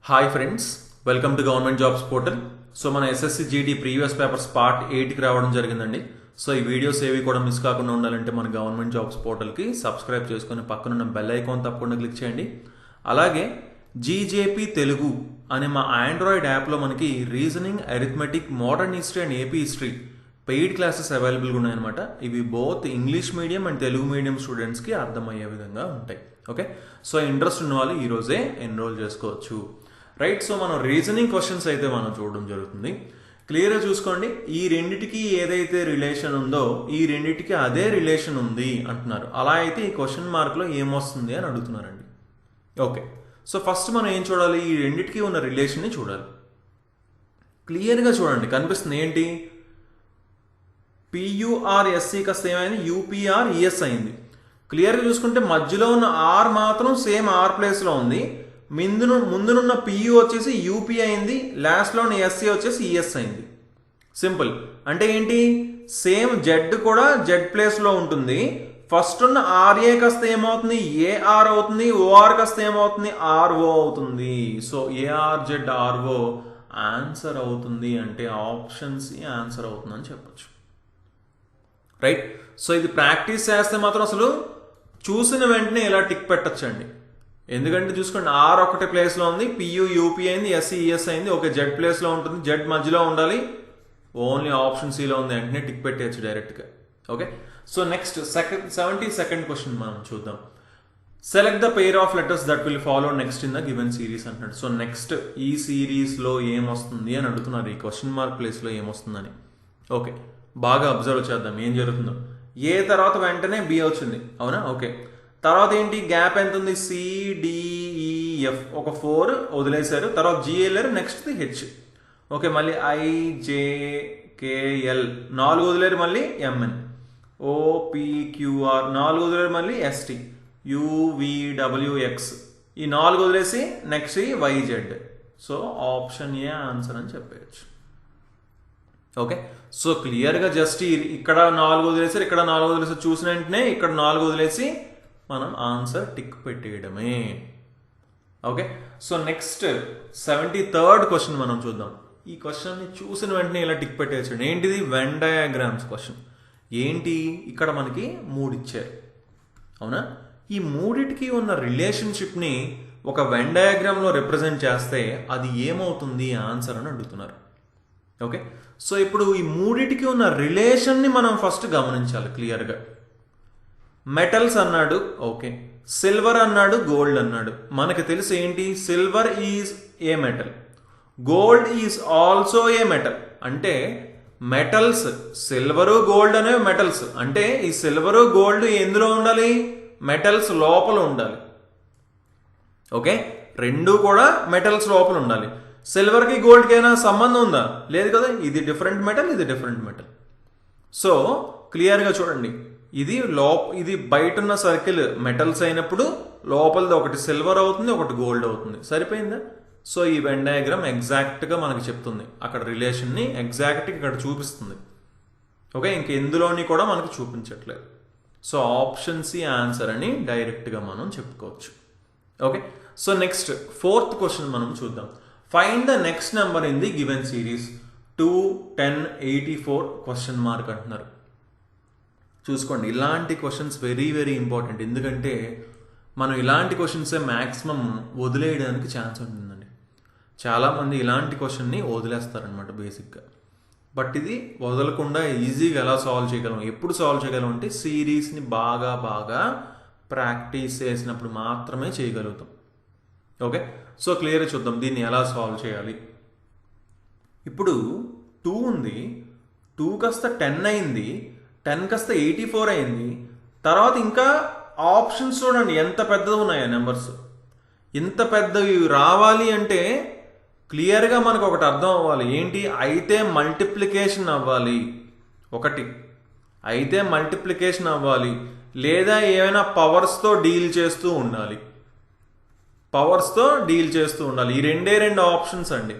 Hi friends, welcome to government jobs portal. So మన SSC GD previous papers part 8కి రావడం జరిగిందండి. So ఈ వీడియోస్ ఏవి కూడా మిస్ కాకుండా ఉండాలంటే మన గవర్నమెంట్ జాబ్స్ పోర్టల్కి సబ్స్క్రైబ్ చేసుకుని పక్కనున్న బెల్ ఐకాన్ తప్పకుండా క్లిక్ చేయండి. అలాగే జీజేపీ తెలుగు అనే మా ఆండ్రాయిడ్ యాప్లో మనకి reasoning, arithmetic, modern history and AP history paid classes అవైలబుల్గా ఉన్నాయన్నమాట. ఇవి both English medium and Telugu medium స్టూడెంట్స్కి అర్థమయ్యే విధంగా ఉంటాయి. ఓకే, సో ఇంట్రెస్ట్ ఉన్న వాళ్ళు ఈరోజే ఎన్రోల్ చేసుకోవచ్చు. రైట్, సో మనం రీజనింగ్ క్వశ్చన్స్ అయితే మనం చూడడం జరుగుతుంది. క్లియర్గా చూసుకోండి, ఈ రెండిటికి ఏదైతే రిలేషన్ ఉందో ఈ రెండిటికి అదే రిలేషన్ ఉంది అంటున్నారు. అలా అయితే ఈ క్వశ్చన్ మార్క్లో ఏమొస్తుంది అని అడుగుతున్నారండి. ఓకే, సో ఫస్ట్ మనం ఏం చూడాలి? ఈ రెండిటికి ఉన్న రిలేషన్ని చూడాలి. క్లియర్గా చూడండి, కనిపిస్తుంది ఏంటి? పియుఆర్ఎస్సి కాస్త ఏమైంది? యూపీఆర్ఈఎస్ అయింది. క్లియర్గా చూసుకుంటే మధ్యలో ఉన్న ఆర్ మాత్రం సేమ్ ఆర్ ప్లేస్లో ఉంది. ముందునున్న పియు వచ్చేసి యూపీ అయింది, లాస్ట్లో ఉన్న ఎస్సీ వచ్చేసి ఈఎస్ అయింది. సింపుల్. అంటే ఏంటి? సేమ్ జెడ్ కూడా జెడ్ ప్లేస్లో ఉంటుంది. ఫస్ట్ ఉన్న ఆర్ఏ కాస్త ఏమవుతుంది? ఏఆర్ అవుతుంది. ఓఆర్ కాస్త ఏమవుతుంది? ఆర్ఓ అవుతుంది. So AR Z RO answer అవుతుంది. అంటే ఆప్షన్ సి ఆన్సర్ అవుతుందని చెప్పచ్చు. రైట్, సో ఇది ప్రాక్టీస్ చేస్తే మాత్రం అసలు చూసిన వెంటనే ఇలా టిక్ పెట్టచ్చండి. ఎందుకంటే చూసుకోండి, ఆర్ ఒకటి ప్లేస్లో ఉంది, పియు యూపీ అయింది, ఎస్సీ ఈఎస్ అయింది. ఓకే, జెడ్ ప్లేస్లో ఉంటుంది, జెడ్ మధ్యలో ఉండాలి, ఓన్లీ ఆప్షన్ సిలో ఉంది, వెంటనే టిక్ పెట్టేయచ్చు డైరెక్ట్గా. Okay, so next 72nd question మనం చూద్దాం. Select the pair of letters that will follow next in the given series అంటున్నాడు. సో నెక్స్ట్ ఈ సిరీస్లో ఏమొస్తుంది అని అడుగుతున్నారు. ఈ క్వశ్చన్ మార్క్ ప్లేస్లో ఏమొస్తుందని. ఓకే, బాగా అబ్జర్వ్ చేద్దాం ఏం జరుగుతుందో. ఏ తర్వాత వెంటనే బి వచ్చింది, అవునా? ఓకే, తర్వాత ఏంటి? గ్యాప్ ఎంత ఉంది? సిడిఈఎఫ్ ఒక 4 వదిలేశారు. తర్వాత జిఎల్ఆర్, నెక్స్ట్ హెచ్. ఓకే, మళ్ళీ ఐజేకేఎల్ 4 వదిలేరు, మళ్ళీ ఎంఎన్. ఓపిక్యూఆర్ 4 వదిలేరు, మళ్ళీ ఎస్టీ. యువిడబ్ల్యూఎక్స్ ఈ 4 వదిలేసి next YZ. So option A answer అని చెప్పేయచ్చు. ఓకే, సో క్లియర్గా జస్ట్ ఇక్కడ 4 వదిలేసారు, ఇక్కడ 4 వదిలేసారు, చూసిన వెంటనే ఇక్కడ 4 వదిలేసి మనం ఆన్సర్ టిక్ పెట్టేయడమే. Okay, so next 73rd question మనం చూద్దాం. ఈ క్వశ్చన్ని చూసిన వెంటనే ఇలా టిక్ పెట్టేయచ్చు. ఏంటిది? Venn diagrams question. ఏంటి? ఇక్కడ మనకి 3 ఇచ్చారు, అవునా? ఈ మూడిటికి ఉన్న రిలేషన్షిప్ని ఒక వెన్ డయాగ్రామ్లో రిప్రజెంట్ చేస్తే అది ఏమవుతుంది ఆన్సర్ అని అడుగుతున్నారు. ఓకే, సో ఇప్పుడు ఈ మూడిటికి ఉన్న రిలేషన్ని మనం ఫస్ట్ గమనించాలి క్లియర్గా. మెటల్స్ అన్నాడు, ఓకే. సిల్వర్ అన్నాడు, గోల్డ్ అన్నాడు. మనకి తెలుసు ఏంటి? Silver is a metal, gold is also a metal. అంటే మెటల్స్ సిల్వరు గోల్డ్ అనేవి మెటల్స్. అంటే ఈ సిల్వరు గోల్డ్ ఎందులో ఉండాలి? మెటల్స్ లోపల ఉండాలి. ఓకే, రెండు కూడా మెటల్స్ లోపల ఉండాలి. సిల్వర్కి గోల్డ్కి అయినా సంబంధం ఉందా? లేదు కదా. ఇది డిఫరెంట్ మెటల్, ఇది డిఫరెంట్ మెటల్. సో క్లియర్గా చూడండి, ఇది బయట ఉన్న సర్కిల్ మెటల్స్ అయినప్పుడు లోపలది ఒకటి సిల్వర్ అవుతుంది, ఒకటి గోల్డ్ అవుతుంది. సరిపోయిందా? సో ఈ వెన్ డయాగ్రామ్ ఎగ్జాక్ట్గా మనకి చెప్తుంది, అక్కడ రిలేషన్ని ఎగ్జాక్ట్గా ఇక్కడ చూపిస్తుంది. ఓకే, ఇంకెందులోని కూడా మనకు చూపించట్లేదు. సో ఆప్షన్ సి ఆన్సర్ అని డైరెక్ట్గా మనం చెప్పుకోవచ్చు. Okay, so next 4th question మనం చూద్దాం. Find the next number in the given series 2, 10, 84 question mark అంటున్నారు. చూసుకోండి, ఇలాంటి క్వశ్చన్స్ వెరీ వెరీ ఇంపార్టెంట్. ఎందుకంటే మనం ఇలాంటి క్వశ్చన్సే మ్యాక్సిమం వదిలేయడానికి ఛాన్స్ ఉంటుందండి. చాలామంది ఇలాంటి క్వశ్చన్ని వదిలేస్తారనమాట బేసిక్గా. బట్ ఇది వదలకుండా ఈజీగా ఎలా సాల్వ్ చేయగలం, ఎప్పుడు సాల్వ్ చేయగలం అంటే సిరీస్ని బాగా బాగా ప్రాక్టీస్ చేసినప్పుడు మాత్రమే చేయగలుగుతాం. ఓకే, సో క్లియర్గా చూద్దాం దీన్ని ఎలా సాల్వ్ చేయాలి. ఇప్పుడు 2 ఉంది, 2 కాస్త 10 అయింది, 10 కాస్త 84 అయింది. తర్వాత ఇంకా ఆప్షన్స్ చూడండి ఎంత పెద్దవి ఉన్నాయో నెంబర్స్. ఇంత పెద్దవి రావాలి అంటే క్లియర్గా మనకు ఒకటి అర్థం అవ్వాలి. ఏంటి? అయితే మల్టిప్లికేషన్ అవ్వాలి. ఒకటి అయితే మల్టిప్లికేషన్ అవ్వాలి, లేదా ఏమైనా పవర్స్తో డీల్ చేస్తూ ఉండాలి. ఈ రెండు ఆప్షన్స్ అండి.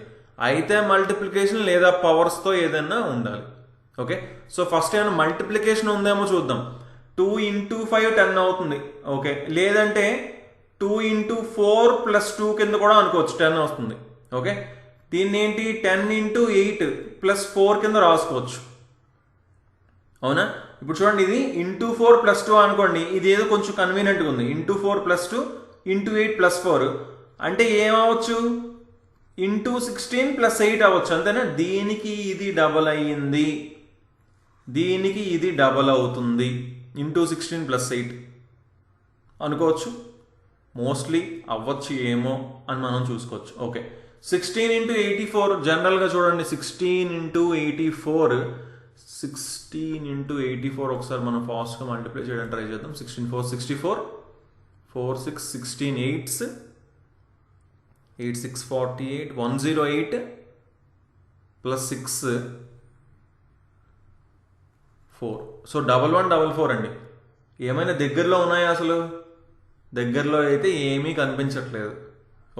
అయితే మల్టిప్లికేషన్ లేదా పవర్స్తో ఏదైనా ఉండాలి. ఓకే, సో ఫస్ట్ ఏమైనా మల్టిప్లికేషన్ ఉందేమో చూద్దాం. 2 × 5 10 అవుతుంది. ఓకే, లేదంటే 2 into 4 plus 2 కింద కూడా అనుకోవచ్చు, 10 వస్తుంది. ఓకే, దీన్ని ఏంటి 10 into 8 plus 4 కింద రాసుకోవచ్చు. అవునా? ఇప్పుడు చూడండి, ఇది ఇంటూ 4 plus 2 అనుకోండి, ఇది ఏదో కొంచెం కన్వీనియంట్గా ఉంది. ఇంటూ 4 plus 2 ఇంటూ 8 plus 4 అంటే ఏమవచ్చు, ఇంటూ 16 plus 8 అవ్వచ్చు, అంతేనా? దీనికి ఇది డబల్ అయ్యింది, దీనికి ఇది డబల్ అవుతుంది, ఇంటూ 16 plus 8 అనుకోవచ్చు. మోస్ట్లీ అవ్వచ్చు ఏమో అని మనం చూసుకోవచ్చు. ఓకే, 16 into 84 జనరల్గా చూడండి, 16 into 84 ఒకసారి మనం ఫాస్ట్గా మల్టిప్లై చేయడానికి ట్రై చేద్దాం. 16 4 64 4 6 16 8s 8 6 48 108 plus 6 4. సో 1144 అండి. ఏమైనా దగ్గరలో ఉన్నాయా? అసలు దగ్గరలో అయితే ఏమీ కనిపించట్లేదు.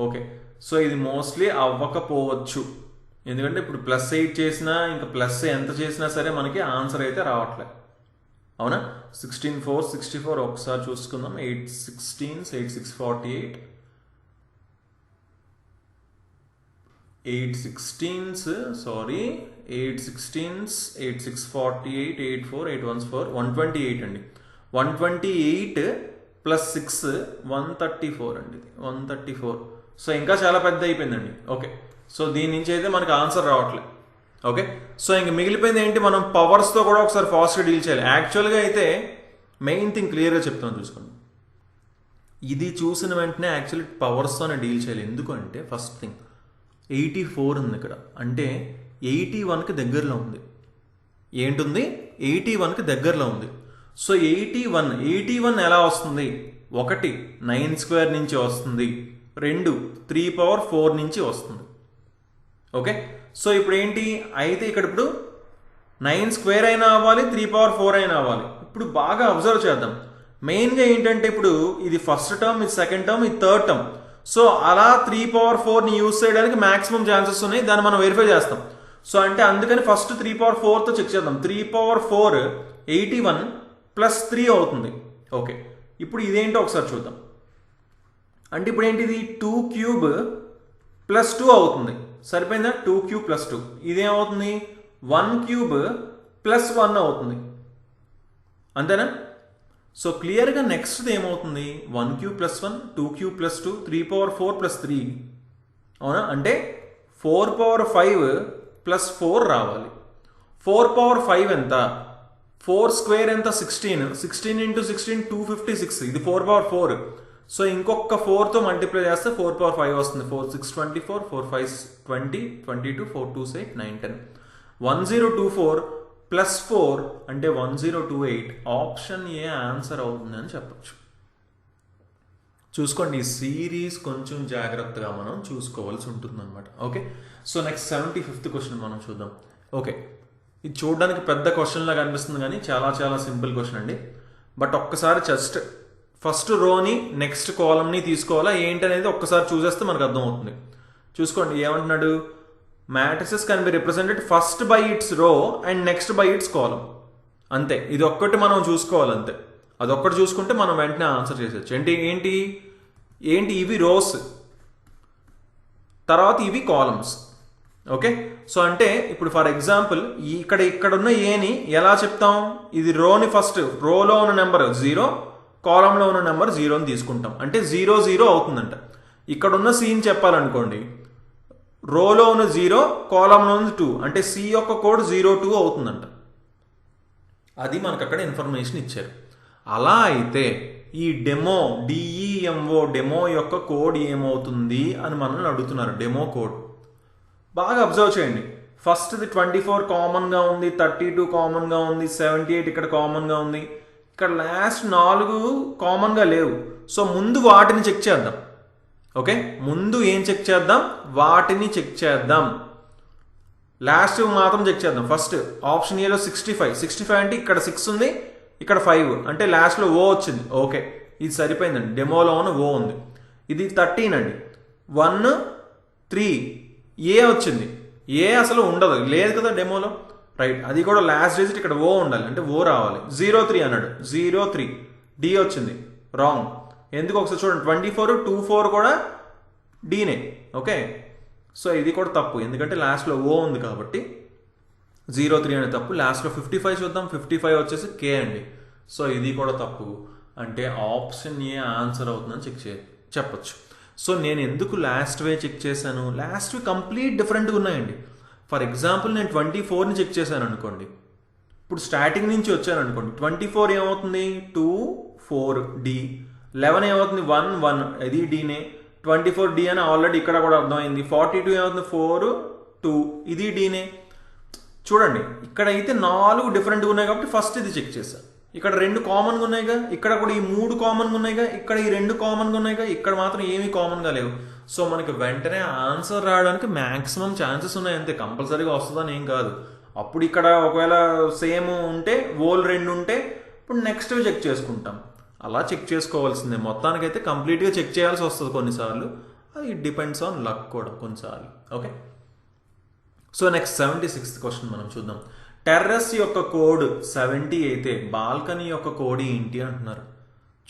ఓకే, సో ఇది మోస్ట్లీ అవ్వకపోవచ్చు, ఎందుకంటే ఇప్పుడు +8 చేసినా ఇంకా ప్లస్ ఎంత చేసినా సరే మనకి ఆన్సర్ అయితే రావట్లేదు. అవునా? 16 4 64 ఒకసారి చూసుకుందాం. 8 16 8 6 48 8 16s సారీ 8 16s 8 6 48 8 4 8 1 4 128 అండి. 128 plus 6 134 అండి, 134. సో ఇంకా చాలా పెద్ద అయిపోయిందండి. ఓకే, సో దీని నుంచి అయితే మనకి ఆన్సర్ రావట్లేదు. ఓకే, సో ఇంక మిగిలిపోయింది ఏంటి, మనం పవర్స్తో కూడా ఒకసారి ఫాస్ట్గా డీల్ చేయాలి. యాక్చువల్గా అయితే మెయిన్ థింగ్ క్లియర్గా చెప్తాను చూసుకోండి. ఇది చూసిన వెంటనే యాక్చువల్లీ పవర్స్తోనే డీల్ చేయాలి. ఎందుకంటే ఫస్ట్ థింగ్ 84 ఉంది ఇక్కడ, అంటే 81కి దగ్గరలో ఉంది. ఏంటుంది? 81కి దగ్గరలో ఉంది. సో 81 ఎలా వస్తుంది? 1 9 square నుంచి వస్తుంది, 2 3 power 4 నుంచి వస్తుంది. ఓకే, సో ఇప్పుడు ఏంటి అయితే ఇక్కడ ఇప్పుడు 9 square అయినా అవ్వాలి, 3 power 4 అయినా అవ్వాలి. ఇప్పుడు బాగా అబ్జర్వ్ చేద్దాం. మెయిన్గా ఏంటంటే ఇప్పుడు ఇది ఫస్ట్ టర్మ్, ఇది సెకండ్ టర్మ్, ఇది థర్డ్ టర్మ్. సో అలా 3 power 4ని యూజ్ చేయడానికి మాక్సిమం ఛాన్సెస్ ఉన్నాయి, దాన్ని మనం వెరిఫై చేస్తాం. సో అంటే అందుకని ఫస్ట్ 3 power 4తో చెక్ చేద్దాం. 3 power 4 81 plus 3 అవుతుంది. ఓకే, ఇప్పుడు ఇదేంటో ఒకసారి చూద్దాం. అంటే ఇప్పుడు ఏంటిది 2 cube plus 2 అవుతుంది. సరిపోయిందా? 2 cube plus 2 ఇదేమవుతుంది? 1 cube plus 1 అవుతుంది, అంతేనా? సో క్లియర్గా నెక్స్ట్ ఏమవుతుంది? 1 cube plus 1 2 cube plus 2 3 power 4 plus 3. అవునా? అంటే 4 power 5 plus 4 రావాలి. 4 power 5 ఎంత? 4 square ఎంత? 16 16 into 16 256. ఇది 4 power 4. సో ఇంకొక 4తో మల్టిప్లై చేస్తే 4 power 5 వస్తుంది. 4 6 24 4 5 20 22 4 2 8 9 10 1024 plus 4 అంటే 1028. ఆప్షన్ ఏ ఆన్సర్ అవుతుంది అని చెప్పచ్చు. చూసుకోండి, ఈ సిరీస్ కొంచెం జాగ్రత్తగా మనం చూసుకోవాల్సి ఉంటుంది అనమాట. Okay, so next 75th question మనం చూద్దాం. ఓకే, ఇది చూడడానికి పెద్ద క్వశ్చన్ లాగా అనిపిస్తుంది కానీ చాలా చాలా సింపుల్ క్వశ్చన్ అండి. బట్ ఒక్కసారి జస్ట్ ఫస్ట్ రోని నెక్స్ట్ కాలమ్ని తీసుకోవాలా ఏంటి అనేది ఒక్కసారి చూసేస్తే మనకు అర్థమవుతుంది. చూసుకోండి, ఏమంటున్నాడు? Matrices can be represented first by it's రో and next by it's column. అంతే, ఇది ఒక్కటి మనం చూసుకోవాలి, అంతే. అదొక్కటి చూసుకుంటే మనం వెంటనే ఆన్సర్ చేసేయచ్చు. ఏంటి ఇవి రోస్, తర్వాత ఇవి కాలమ్స్. ఓకే, సో అంటే ఇప్పుడు ఫర్ ఎగ్జాంపుల్ ఇక్కడ ఉన్న ఏని ఎలా చెప్తాం? ఇది రోని ఫస్ట్ రోలో ఉన్న నెంబర్ 0, కాలంలో ఉన్న నెంబర్ 0 అని తీసుకుంటాం, అంటే 0 0 అవుతుందంట. ఇక్కడ ఉన్న సీన్ చెప్పాలనుకోండి, రోలో ఉన్న 0 కాలంలో ఉన్న 2 అంటే సి యొక్క కోడ్ 02 అవుతుందంట. అది మనకు అక్కడ ఇన్ఫర్మేషన్ ఇచ్చారు. అలా అయితే ఈ డెమో యొక్క కోడ్ ఏమవుతుంది అని మనల్ని అడుగుతున్నారు. డెమో కోడ్ బాగా అబ్జర్వ్ చేయండి. ఫస్ట్ది 24 కామన్గా ఉంది, 32 కామన్గా ఉంది, 78 ఇక్కడ కామన్గా ఉంది. ఇక్కడ లాస్ట్ 4 కామన్గా లేవు. సో ముందు వాటిని చెక్ చేద్దాం. ఓకే, ముందు ఏం చెక్ చేద్దాం? వాటిని చెక్ చేద్దాం. లాస్ట్ మాత్రం చెక్ చేద్దాం. ఫస్ట్ ఆప్షన్ ఏలో 65 అంటే ఇక్కడ 6 ఉంది, ఇక్కడ 5 అంటే లాస్ట్లో ఓ వచ్చింది. ఓకే, ఇది సరిపోయిందండి. డెమోలో ఉన్న ఓ ఉంది. ఇది 13 అండి. 1 3 ఏ వచ్చింది. ఏ అసలు ఉండదు, లేదు కదా డెమోలో, రైట్. అది కూడా లాస్ట్ డిజిట్ ఇక్కడ ఓ ఉండాలి, అంటే ఓ రావాలి. 03 అన్నాడు, 03 డి వచ్చింది, రాంగ్. ఎందుకు ఒకసారి చూడండి, 24 24 కూడా డీనే. ఓకే, సో ఇది కూడా తప్పు, ఎందుకంటే లాస్ట్లో ఓ ఉంది కాబట్టి 03 అనే తప్పు. లాస్ట్లో 55 చూద్దాం, 55 వచ్చేసి కే అండి. సో ఇది కూడా తప్పు, అంటే ఆప్షన్ ఏ ఆన్సర్ అవుతుందని చెప్పొచ్చు. సో నేను ఎందుకు లాస్ట్ వే చెక్ చేశాను, లాస్ట్ వే కంప్లీట్ డిఫరెంట్గా ఉన్నాయండి. ఫర్ ఎగ్జాంపుల్ నేను 24ని చెక్ చేశాను అనుకోండి, ఇప్పుడు స్టార్టింగ్ నుంచి వచ్చాను అనుకోండి, 24 ఏమవుతుంది 2 4 డి, 11 ఏమవుతుంది 1 1 ఇది డీనే, 24 డి అని ఆల్రెడీ ఇక్కడ కూడా అర్థమైంది. 42 ఏమవుతుంది 4 2 ఇది డీనే. చూడండి ఇక్కడ అయితే 4 డిఫరెంట్గా ఉన్నాయి కాబట్టి ఫస్ట్ ఇది చెక్ చేశాను. ఇక్కడ 2 కామన్గా ఉన్నాయిగా, ఇక్కడ కూడా ఈ 3 కామన్గా ఉన్నాయిగా, ఇక్కడ ఈ 2 కామన్గా ఉన్నాయిగా, ఇక్కడ మాత్రం ఏమీ కామన్గా లేవు. సో మనకి వెంటనే ఆన్సర్ రావడానికి మ్యాక్సిమం ఛాన్సెస్ ఉన్నాయి అంతే, కంపల్సరీగా వస్తుందని ఏం కాదు. అప్పుడు ఇక్కడ ఒకవేళ సేమ్ ఉంటే ఓల్ 2 ఉంటే ఇప్పుడు నెక్స్ట్ చెక్ చేసుకుంటాం, అలా చెక్ చేసుకోవాల్సిందే. మొత్తానికైతే కంప్లీట్గా చెక్ చేయాల్సి వస్తుంది కొన్నిసార్లు, అది ఇట్ డిపెండ్స్ ఆన్ లక్ కూడా కొన్నిసార్లు. Okay, so next 76th question మనం చూద్దాం. టెర్రస్ యొక్క కోడ్ 70 అయితే బాల్కనీ యొక్క కోడ్ ఏంటి అంటున్నారు.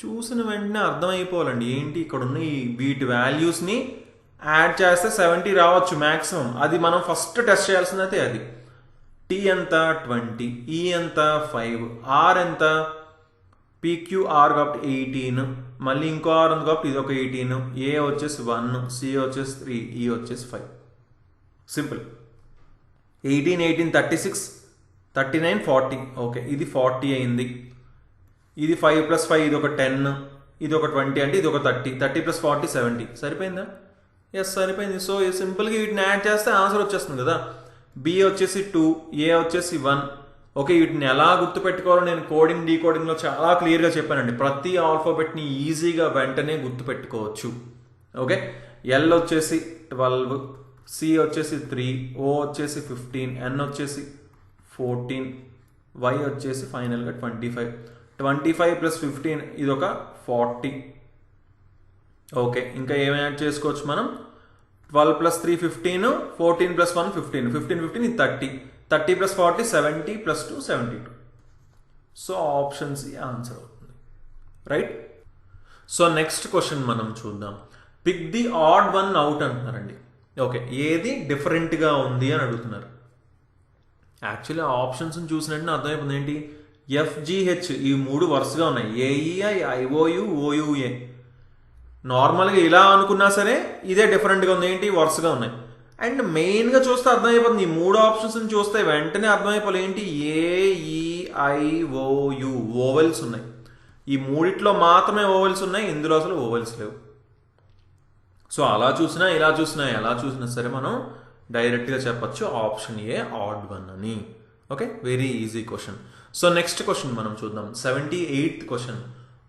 చూసిన వెంటనే అర్థమైపోవాలండి ఏంటి ఇక్కడ ఉన్న వీటి వాల్యూస్ని యాడ్ చేస్తే 70 రావచ్చు మ్యాక్సిమం. అది మనం ఫస్ట్ టెస్ట్ చేయాల్సిందైతే అది. టీ ఎంత 20, ఈ ఎంత 5, ఆర్ ఎంత PQR కాబట్టి 18, మళ్ళీ ఇంకో ఆర్ ఉంది కాబట్టి ఇది ఒక 18, ఏ వచ్చేసి 1, సి వచ్చేసి 3, ఈ వచ్చేసి 5. సింపుల్. 18 18 36 39 40. ఓకే, ఇది 40 అయింది. ఇది 5 + 5 ఇది ఒక 10, ఇది ఒక 20 అంటే ఇది ఒక 30, 30 + 40 70. సరిపోయిందా? ఎస్ సరిపోయింది. సో సింపుల్గా వీటిని యాడ్ చేస్తే ఆన్సర్ వచ్చేస్తుంది కదా. బి వచ్చేసి 2, ఏ వచ్చేసి 1. ఓకే, వీటిని ఎలా గుర్తుపెట్టుకోవాలో నేను కోడింగ్ డీకోడింగ్లో చాలా క్లియర్గా చెప్పానండి. ప్రతి ఆల్ఫాబెట్ని ఈజీగా వెంటనే గుర్తుపెట్టుకోవచ్చు. ఓకే, ఎల్ వచ్చేసి 12, సి వచ్చేసి 3, ఓ వచ్చేసి 15, ఎన్ వచ్చేసి 14, వై వచ్చేసి ఫైనల్గా 25. 25 + 15 ఇది ఒక 40. ఓకే, ఇంకా ఏమి యాడ్ చేసుకోవచ్చు మనం? 12 + 3 15, 14 + 1 15, 15 15 ఇది 30, 30 + 40 70 + 2 72. సో ఆప్షన్ సి ఆన్సర్ అవుతుంది. రైట్. సో నెక్స్ట్ క్వశ్చన్ మనం చూద్దాం. Pick the odd one out అంటున్నారండి. ఓకే, ఏది డిఫరెంట్గా ఉంది అని అడుగుతున్నారు. యాక్చువల్లీ ఆప్షన్స్ చూసినట్టు అర్థమైపోతుంది ఏంటి, FGH ఈ 3 వరుసగా ఉన్నాయి, AEI IOU OUA. నార్మల్గా ఇలా అనుకున్నా సరే ఇదే డిఫరెంట్గా ఉంది ఏంటి, వరుసగా ఉన్నాయి. అండ్ మెయిన్గా చూస్తే అర్థమైపోతుంది, ఈ 3 ఆప్షన్స్ చూస్తే వెంటనే అర్థమైపోలే ఏంటి, AEIOU ఓవెల్స్ ఉన్నాయి. ఈ 3 మాత్రమే ఓవెల్స్ ఉన్నాయి, ఇందులో అసలు ఓవెల్స్ లేవు. సో అలా చూసినా ఇలా చూసినా ఎలా చూసినా సరే మనం డైరెక్ట్గా చెప్పచ్చు ఆప్షన్ ఏ ఆడ్ వన్ అని. Okay, very easy question. So next question మనం చూద్దాం. 78th question.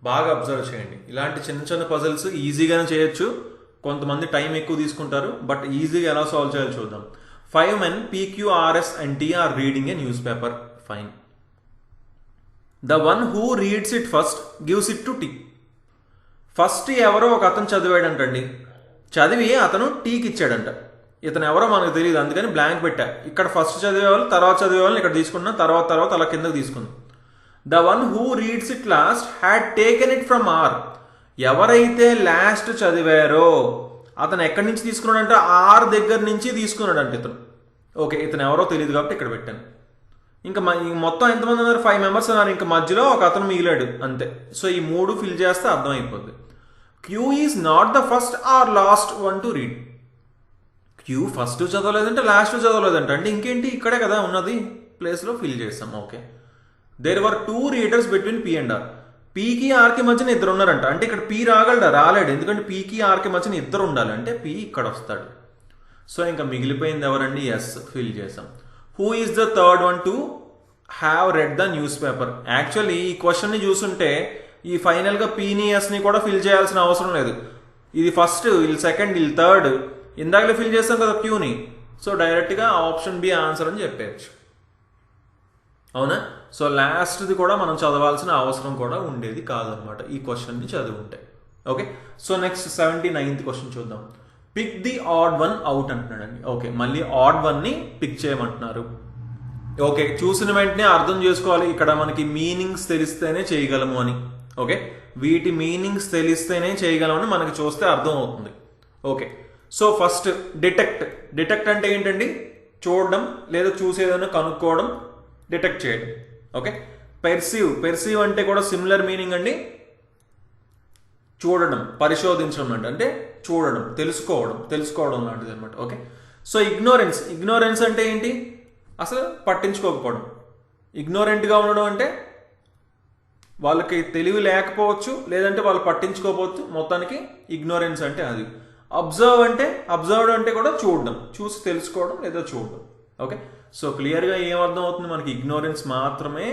బాగా అబ్జర్వ్ చేయండి, ఇలాంటి చిన్న చిన్న పజిల్స్ ఈజీగానే చేయొచ్చు, కొంతమంది టైం ఎక్కువ తీసుకుంటారు, బట్ ఈజీగా ఎలా సాల్వ్ చేయాలో చూద్దాం. 5 men PQRS and T are reading a newspaper. Fine. The one who reads it first gives it to T. First ఎవరో ఒక అతను చదివాడంటండి, చదివి అతను టీకి ఇచ్చాడంట. ఇతను ఎవరో మనకు తెలియదు, అందుకని బ్లాంక్ పెట్టా. ఇక్కడ ఫస్ట్ చదివేవాళ్ళు తర్వాత చదివేవాళ్ళని ఇక్కడ తీసుకున్నా, తర్వాత అలా కిందకు తీసుకున్నాం. The one who reads it last had taken it from R. ఎవరైతే లాస్ట్ చదివారో అతను ఎక్కడి నుంచి తీసుకున్నాడంటే ఆర్ దగ్గర నుంచి తీసుకున్నాడంట ఇతను. ఓకే, ఇతను ఎవరో తెలియదు కాబట్టి ఇక్కడ పెట్టాను. ఇంకా మొత్తం ఎంతమంది ఉన్నారు, 5 members ఉన్నారు, ఇంకా మధ్యలో ఒక అతను మిగిలాడు అంతే. సో ఈ 3 ఫిల్ చేస్తే అర్థమైపోద్ది. Q is not the first or last one to read. Q first చదవలేదంటే లాస్ట్ చదవలేదంటే అంటే ఇంకేంటి, ఇక్కడే కదా ఉన్నది, ప్లేస్లో ఫిల్ చేస్తాం. Okay, there were 2 readers between P and R. పీకి ఆర్కి మధ్యన 2 ఉన్నారంట, అంటే ఇక్కడ పి రాలేడు, ఎందుకంటే పీకి ఆర్కి మధ్యన 2 ఉండాలి, అంటే పి ఇక్కడ వస్తాడు. సో ఇంకా మిగిలిపోయింది ఎవరండి, ఎస్ ఫిల్ చేసాం. Who is the third one to have read the news paper. Actually ఈ క్వశ్చన్ని చూస్తుంటే ఈ ఫైనల్గా పీని ఎస్ని కూడా ఫిల్ చేయాల్సిన అవసరం లేదు. ఇది ఫస్ట్, వీళ్ళు సెకండ్, వీళ్ళు థర్డ్, ఇందాకలే ఫిల్ చేస్తాం కదా క్యూని. సో డైరెక్ట్గా ఆప్షన్ బి ఆన్సర్ అని చెప్పేయచ్చు, అవునా. సో లాస్ట్ది కూడా మనం చదవాల్సిన అవసరం కూడా ఉండేది కాదనమాట ఈ క్వశ్చన్ని చదివి ఉంటే. Okay, so next 79th question చూద్దాం. Pick the odd one out అంటున్నాడండి. ఓకే, మళ్ళీ ఆడ్ వన్ని పిక్ చేయమంటున్నారు. ఓకే, చూసిన వెంటనే అర్థం చేసుకోవాలి, ఇక్కడ మనకి మీనింగ్స్ తెలిస్తేనే చేయగలము అని. ఓకే, వీటి మీనింగ్స్ తెలిస్తేనే చేయగలమని మనకి చూస్తే అర్థం అవుతుంది. ఓకే, సో ఫస్ట్ డిటెక్ట్ అంటే ఏంటండి? చూడడం లేదా చూసేదైనా కనుక్కోవడం, డిటెక్ట్ చేయడం. ఓకే, పెర్సీవ్ అంటే కూడా సిమిలర్ మీనింగ్ అండి. చూడడం, పరిశోధించడం అంటే చూడడం, తెలుసుకోవడం లాంటిది అనమాట. ఓకే, సో ఇగ్నోరెన్స్ అంటే ఏంటి? అసలు పట్టించుకోకపోవడం. ఇగ్నోరెంట్గా ఉండడం అంటే వాళ్ళకి తెలివి లేకపోవచ్చు, లేదంటే వాళ్ళు పట్టించుకోకపోవచ్చు, మొత్తానికి ఇగ్నోరెన్స్ అంటే అది. అబ్జర్వ్డ్ అంటే కూడా చూసి తెలుసుకోవడం లేదా చూడడం. ఓకే, సో క్లియర్గా ఏమర్థం అవుతుంది మనకి? ఇగ్నోరెన్స్ మాత్రమే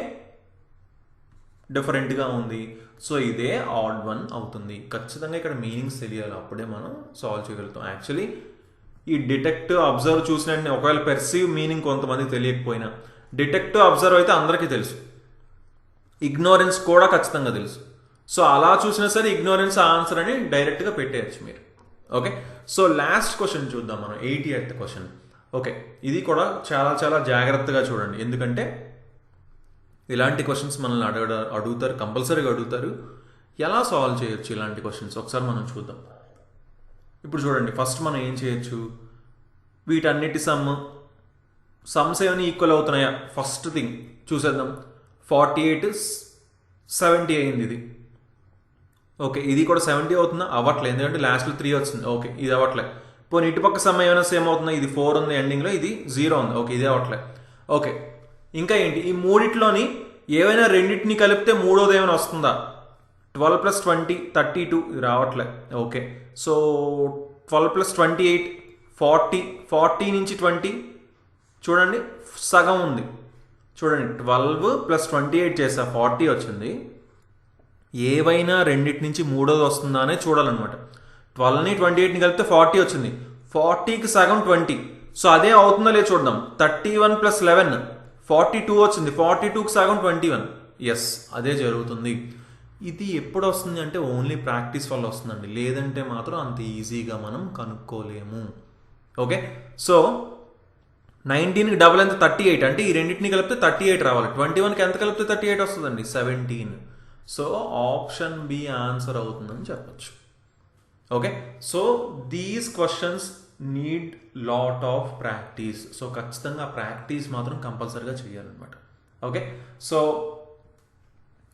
డిఫరెంట్గా ఉంది. సో ఇదే ఆడ్ వన్ అవుతుంది. ఖచ్చితంగా ఇక్కడ మీనింగ్స్ తెలియాలి, అప్పుడే మనం సాల్వ్ చేయగలుగుతాం. యాక్చువల్లీ ఈ అబ్జర్వ్ చూసిన వెంటనే ఒకవేళ పెర్సీవ్ మీనింగ్ కొంతమంది తెలియకపోయినా, అబ్జర్వ్ అయితే అందరికీ తెలుసు, ఇగ్నోరెన్స్ కూడా ఖచ్చితంగా తెలుసు. సో అలా చూసినా సరే ఇగ్నోరెన్స్ ఆన్సర్ అని డైరెక్ట్గా పెట్టేయచ్చు మీరు. ఓకే, సో లాస్ట్ క్వశ్చన్ చూద్దాం మనం, 88th క్వశ్చన్. ఓకే, ఇది కూడా చాలా చాలా జాగ్రత్తగా చూడండి, ఎందుకంటే ఇలాంటి క్వశ్చన్స్ మనల్ని అడుగుతారు, కంపల్సరీగా అడుగుతారు. ఎలా సాల్వ్ చేయొచ్చు ఇలాంటి క్వశ్చన్స్ ఒకసారి మనం చూద్దాం. ఇప్పుడు చూడండి, ఫస్ట్ మనం ఏం చేయొచ్చు? వీటన్నిటి సమ్స్ ఏమైనా ఈక్వల్ అవుతున్నాయా ఫస్ట్ థింగ్ చూసేద్దాం. 48 70 అయింది ఇది. ఓకే, ఇది కూడా 70 అవుతుందా? అవ్వట్లేదు, ఎందుకంటే లాస్ట్లో 3 వచ్చింది. ఓకే, ఇది అవ్వట్లేదు. పోనీ ఇటుపక్క సమ్ ఏమైనా సేమ్ అవుతుందా? ఇది 4 ఉంది ఎండింగ్లో, ఇది 0 ఉంది. ఓకే, ఇది అవ్వట్లేదు. ఓకే, ఇంకా ఏంటి? ఈ మూడిట్లోని ఏవైనా రెండింటిని కలిపితే మూడోది ఏమైనా వస్తుందా? 12 + 20 32, ఇది రావట్లే. ఓకే, సో 12 + 28 40 నుంచి 20 చూడండి సగం ఉంది. చూడండి 12 + 28 చేసా 40 వచ్చింది. ఏవైనా రెండింటి నుంచి మూడోది వస్తుందా అనే చూడాలన్నమాట. 12ని 28ని కలిపితే 40 వచ్చింది. 40కి సగం 20, సో అదే అవుతుందా లేదు చూద్దాం. 31 + 11 42 వచ్చింది. 42కి సగం 21. ఎస్, అదే జరుగుతుంది. ఇది ఎప్పుడు వస్తుంది అంటే ఓన్లీ ప్రాక్టీస్ వల్ల వస్తుందండి, లేదంటే మాత్రం అంత ఈజీగా మనం కనుక్కోలేము. ఓకే, సో 19కి డబుల్ ఎంత? 38. అంటే ఈ రెండింటిని కలిపితే 38 రావాలి. 21కి ఎంత కలిపితే 38 వస్తుందండి? 17. సో ఆప్షన్ బి ఆన్సర్ అవుతుందని చెప్పచ్చు. Okay, so these questions need lot of practice. So ఖచ్చితంగా ప్రాక్టీస్ మాత్రం కంపల్సరీగా చేయాలన్నమాట. Okay, so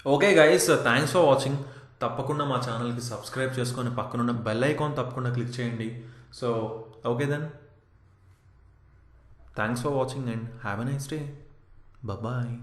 okay guys, thanks for watching. తప్పకుండా మా ఛానల్కి సబ్స్క్రైబ్ చేసుకొని పక్కనున్న బెల్ ఐకాన్ తప్పకుండా క్లిక్ చేయండి. So okay then, thanks for watching and have a nice day. Bye.